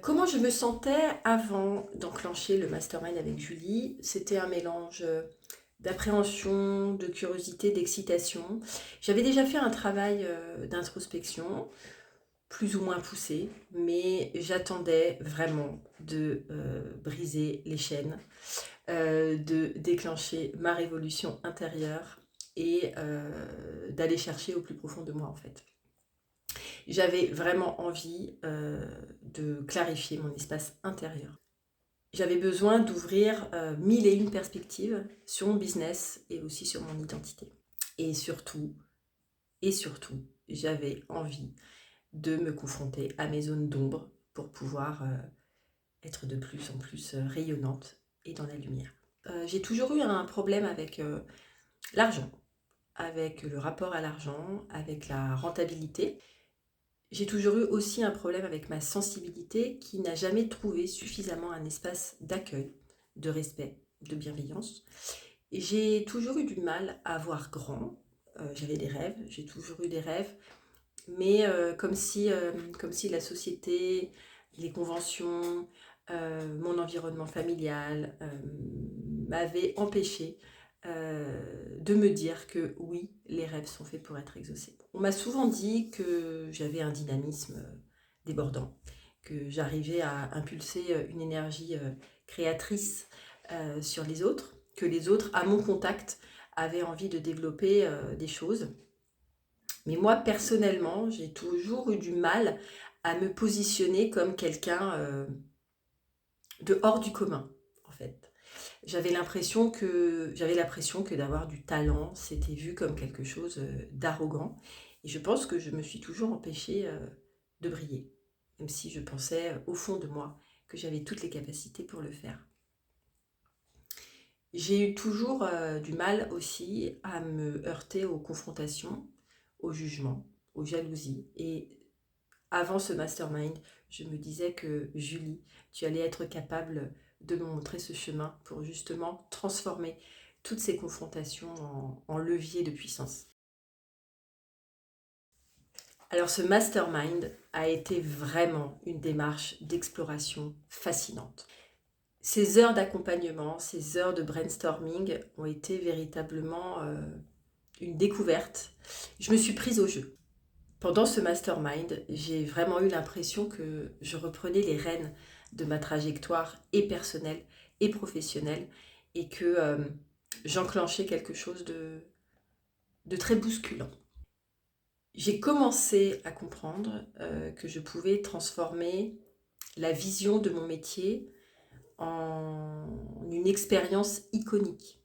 Comment je me sentais avant d'enclencher le mastermind avec Julie? C'était un mélange d'appréhension, de curiosité, d'excitation. J'avais déjà fait un travail d'introspection, plus ou moins poussé, mais j'attendais vraiment de briser les chaînes, de déclencher ma révolution intérieure et d'aller chercher au plus profond de moi en fait. J'avais vraiment envie de clarifier mon espace intérieur. J'avais besoin d'ouvrir mille et une perspectives sur mon business et aussi sur mon identité. Et surtout, j'avais envie de me confronter à mes zones d'ombre pour pouvoir être de plus en plus rayonnante et dans la lumière. J'ai toujours eu un problème avec l'argent, avec le rapport à l'argent, avec la rentabilité. J'ai toujours eu aussi un problème avec ma sensibilité qui n'a jamais trouvé suffisamment un espace d'accueil, de respect, de bienveillance. Et j'ai toujours eu du mal à voir grand. J'avais des rêves, j'ai toujours eu des rêves, mais comme si la société, les conventions, mon environnement familial m'avaient empêché de me dire que oui, les rêves sont faits pour être exaucés. On m'a souvent dit que j'avais un dynamisme débordant, que j'arrivais à impulser une énergie créatrice sur les autres, que les autres, à mon contact, avaient envie de développer des choses. Mais moi, personnellement, j'ai toujours eu du mal à me positionner comme quelqu'un de hors du commun, en fait. J'avais l'impression que d'avoir du talent, c'était vu comme quelque chose d'arrogant. Et je pense que je me suis toujours empêchée de briller, même si je pensais au fond de moi que j'avais toutes les capacités pour le faire. J'ai eu toujours du mal aussi à me heurter aux confrontations, aux jugements, aux jalousies. Et avant ce mastermind, je me disais que Julie, tu allais être capable de me montrer ce chemin pour justement transformer toutes ces confrontations en levier de puissance. Alors ce mastermind a été vraiment une démarche d'exploration fascinante. Ces heures d'accompagnement, ces heures de brainstorming ont été véritablement une découverte. Je me suis prise au jeu. Pendant ce mastermind, j'ai vraiment eu l'impression que je reprenais les rênes de ma trajectoire et personnelle et professionnelle et que j'enclenchais quelque chose de très bousculant. J'ai commencé à comprendre que je pouvais transformer la vision de mon métier en une expérience iconique.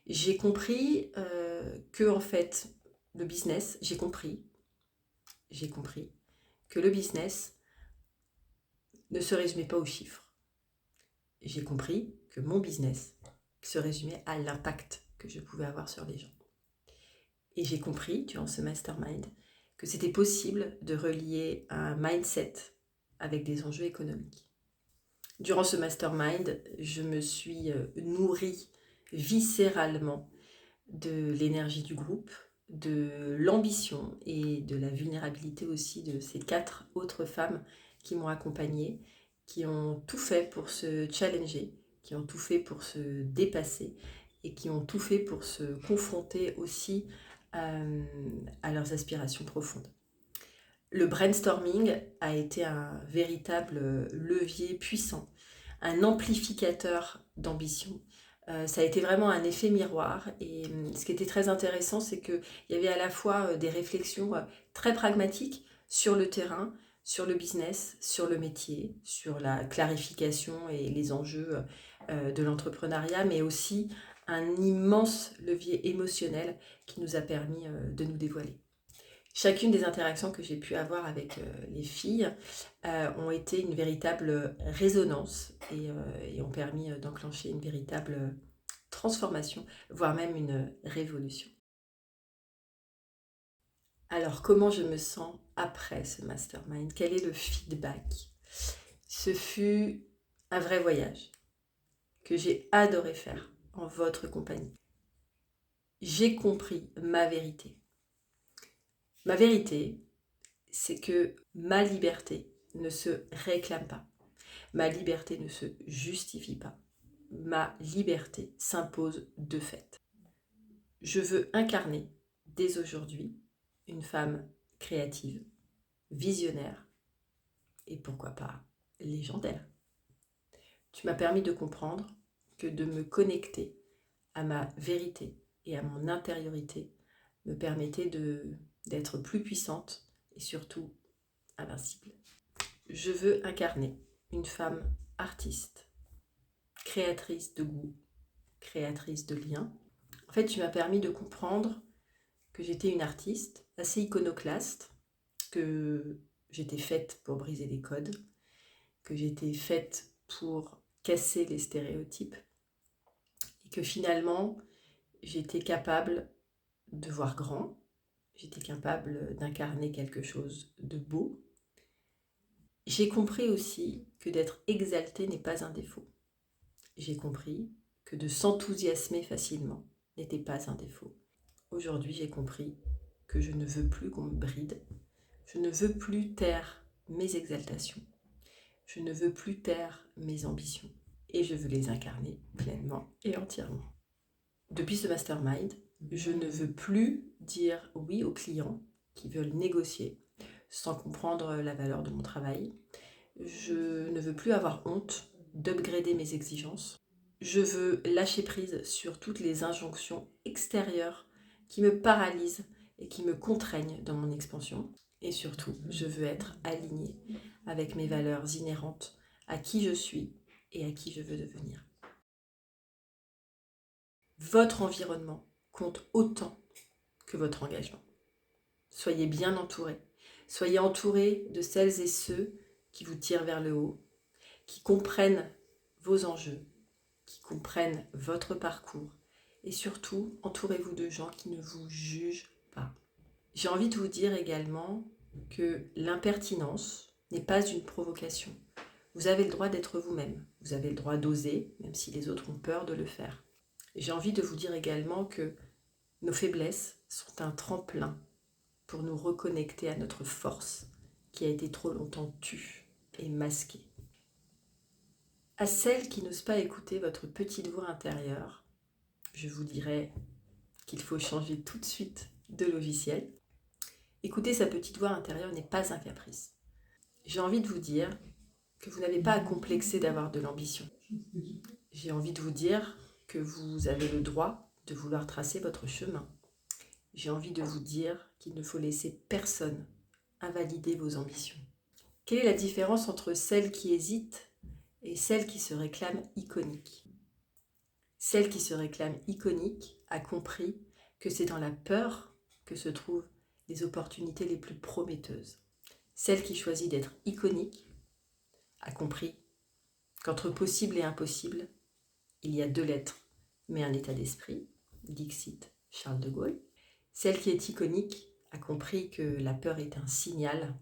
J'ai compris que en fait, le business, j'ai compris que le business ne se résumait pas aux chiffres. J'ai compris que mon business se résumait à l'impact que je pouvais avoir sur les gens. Et j'ai compris, durant ce mastermind, que c'était possible de relier un mindset avec des enjeux économiques. Durant ce mastermind, je me suis nourrie viscéralement de l'énergie du groupe, de l'ambition et de la vulnérabilité aussi de ces 4 autres femmes qui m'ont accompagnée, qui ont tout fait pour se challenger, qui ont tout fait pour se dépasser et qui ont tout fait pour se confronter aussi à leurs aspirations profondes. Le brainstorming a été un véritable levier puissant, un amplificateur d'ambition. Ça a été vraiment un effet miroir et ce qui était très intéressant, c'est qu'il y avait à la fois des réflexions très pragmatiques sur le terrain, sur le business, sur le métier, sur la clarification et les enjeux de l'entrepreneuriat, mais aussi un immense levier émotionnel qui nous a permis de nous dévoiler. Chacune des interactions que j'ai pu avoir avec les filles ont été une véritable résonance et ont permis d'enclencher une véritable transformation, voire même une révolution. Alors, comment je me sens après ce mastermind? Quel est le feedback? Ce fut un vrai voyage que j'ai adoré faire en votre compagnie. J'ai compris ma vérité. Ma vérité, c'est que ma liberté ne se réclame pas. Ma liberté ne se justifie pas. Ma liberté s'impose de fait. Je veux incarner dès aujourd'hui une femme créative, visionnaire et pourquoi pas légendaire. Tu m'as permis de comprendre que de me connecter à ma vérité et à mon intériorité me permettait d'être plus puissante et surtout invincible. Je veux incarner une femme artiste, créatrice de goût, créatrice de liens. En fait, tu m'as permis de comprendre que j'étais une artiste assez iconoclaste, que j'étais faite pour briser les codes, que j'étais faite pour casser les stéréotypes et que finalement, j'étais capable de voir grand, j'étais capable d'incarner quelque chose de beau. J'ai compris aussi que d'être exalté n'est pas un défaut. J'ai compris que de s'enthousiasmer facilement n'était pas un défaut. Aujourd'hui, j'ai compris que je ne veux plus qu'on me bride. Je ne veux plus taire mes exaltations. Je ne veux plus taire mes ambitions. Et je veux les incarner pleinement et entièrement. Depuis ce mastermind, je ne veux plus dire oui aux clients qui veulent négocier sans comprendre la valeur de mon travail. Je ne veux plus avoir honte d'upgrader mes exigences. Je veux lâcher prise sur toutes les injonctions extérieures qui me paralysent et qui me contraignent dans mon expansion. Et surtout, je veux être alignée avec mes valeurs inhérentes à qui je suis et à qui je veux devenir. Votre environnement compte autant que votre engagement. Soyez bien entourés. Soyez entourés de celles et ceux qui vous tirent vers le haut, qui comprennent vos enjeux, qui comprennent votre parcours et surtout, entourez-vous de gens qui ne vous jugent pas. J'ai envie de vous dire également que l'impertinence n'est pas une provocation. Vous avez le droit d'être vous-même. Vous avez le droit d'oser, même si les autres ont peur de le faire. J'ai envie de vous dire également que nos faiblesses sont un tremplin pour nous reconnecter à notre force qui a été trop longtemps tue et masquée. À celles qui n'osent pas écouter votre petite voix intérieure, je vous dirais qu'il faut changer tout de suite de logiciel. Écouter sa petite voix intérieure n'est pas un caprice. J'ai envie de vous dire que vous n'avez pas à complexer d'avoir de l'ambition. J'ai envie de vous dire que vous avez le droit de vouloir tracer votre chemin. J'ai envie de vous dire qu'il ne faut laisser personne invalider vos ambitions. Quelle est la différence entre celle qui hésite et celle qui se réclame iconique ? Celle qui se réclame iconique a compris que c'est dans la peur que se trouvent les opportunités les plus prometteuses. Celle qui choisit d'être iconique a compris qu'entre possible et impossible, il y a 2 lettres, mais un état d'esprit, dixit Charles de Gaulle. Celle qui est iconique a compris que la peur est un signal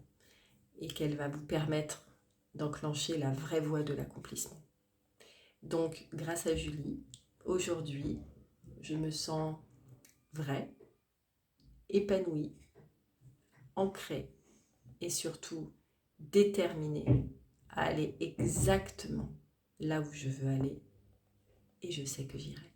et qu'elle va vous permettre d'enclencher la vraie voie de l'accomplissement. Donc, grâce à Julie, aujourd'hui, je me sens vraie, épanouie, ancrée et surtout déterminée à aller exactement là où je veux aller et je sais que j'irai.